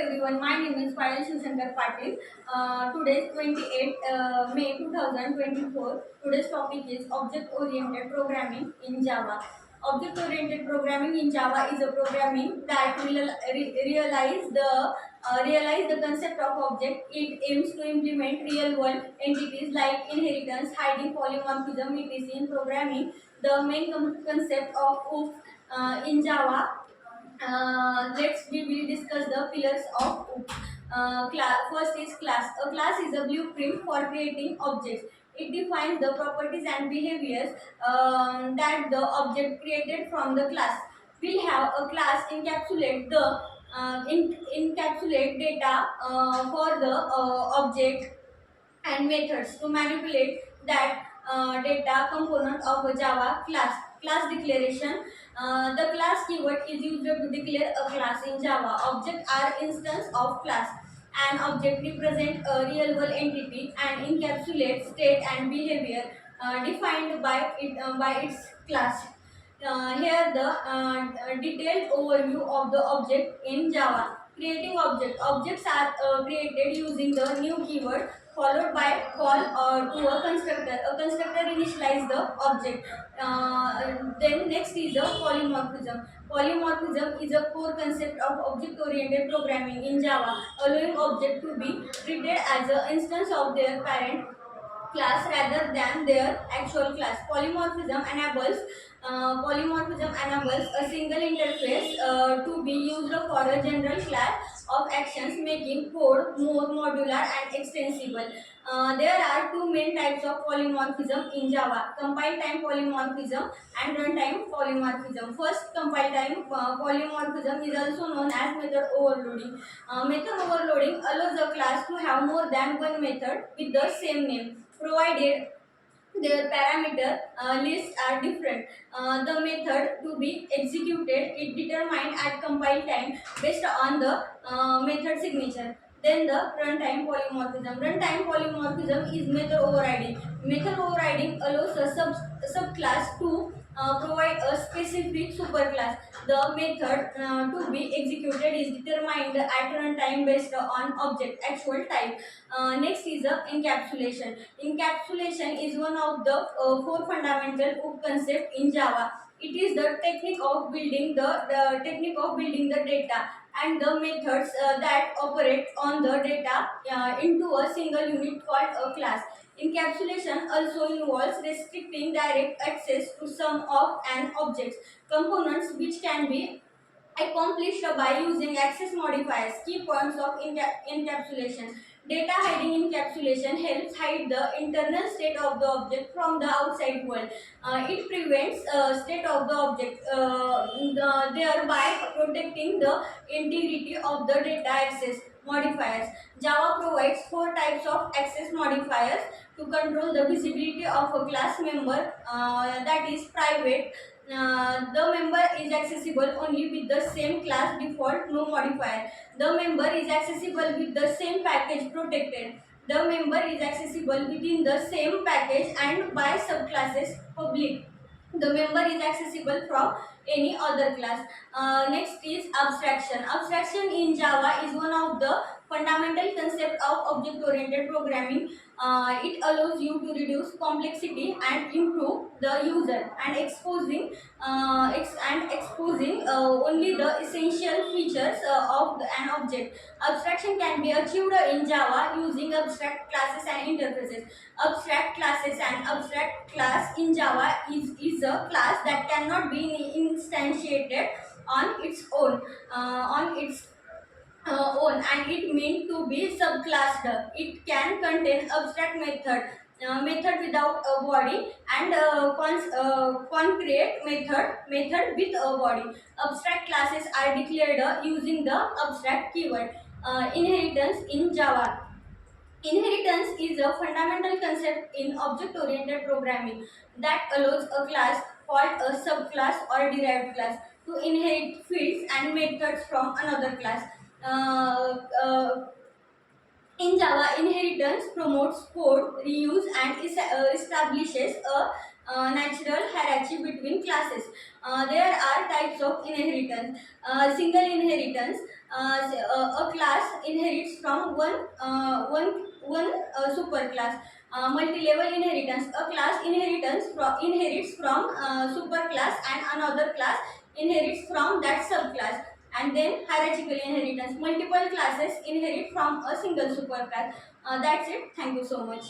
everyone, my name is Payal Shivshankar Patil. Today is 28 May 2024. Today's topic is object-oriented programming in Java. Object-oriented programming in Java is a programming that realize the concept of object. It aims to implement real-world entities like inheritance, hiding, polymorphism, etc. in programming. The main concept of OOP in Java. Let's we will discuss the pillars of OOP. First is class. A class is a blueprint for creating objects. It defines the properties and behaviors that the object created from the class. We have a class encapsulate data for the object and methods to manipulate that data component of a Java class. Class declaration. The class keyword is used to declare a class in Java. Objects are instance of class. An object represents a real world entity and encapsulates state and behavior defined by its class. Here the detailed overview of the object in Java. Creating object. Objects are created using the new keyword followed by call to a constructor. A constructor initializes the object. Then next is the polymorphism. Polymorphism is a core concept of object-oriented programming in Java, allowing object to be treated as an instance of their parent class rather than their actual class. Polymorphism enables a single interface to be used for a general class of actions, making code more modular and extensible. There are two main types of polymorphism in Java: compile time polymorphism and runtime polymorphism. First, compile time polymorphism is also known as method overloading. Method overloading allows a class to have more than one method with the same name, provided their parameter lists are different. The method to be executed is determined at compile time based on the method signature. Then the runtime polymorphism. Runtime polymorphism is method overriding. Method overriding allows a subclass to provide a specific superclass. The method to be executed is determined at runtime based on object actual type. Next is the encapsulation. Encapsulation is one of the four fundamental OOP concepts in Java. It is the technique of building the data and the methods that operate on the data into a single unit called a class. Encapsulation also involves restricting direct access to some of an object's components, which can be accomplished by using access modifiers. Key points of encapsulation. Data hiding encapsulation helps hide the internal state of the object from the outside world. It prevents state of the object, thereby protecting the integrity of the data access modifiers. Java provides four types of access modifiers to control the visibility of a class member, that is private. The member is accessible only with the same class default, no modifier. The member is accessible with the same package protected. The member is accessible within the same package and by subclasses public. The member is accessible from any other class. Next is abstraction. Abstraction in Java is one of the fundamental concept of object-oriented programming. It allows you to reduce complexity and improve the user and exposing only the essential features of an object. Abstraction can be achieved in Java using abstract classes and interfaces. Abstract classes and abstract class in Java is a class that cannot be instantiated on its own, and it meant to be subclassed. It can contain abstract method without a body and concrete method with a body. Abstract classes are declared using the abstract keyword. Inheritance in Java. Inheritance is a fundamental concept in object-oriented programming that allows a class called a subclass or derived class to inherit fields and methods from another class. Uh, uh, in Java, inheritance promotes code reuse and establishes a natural hierarchy between classes. There are types of inheritance. Single inheritance. A class inherits from one superclass. Multi-level inheritance. A class inherits from superclass and another class inherits from that subclass. And then hierarchical inheritance. Multiple classes inherit from a single superclass. That's it. Thank you so much.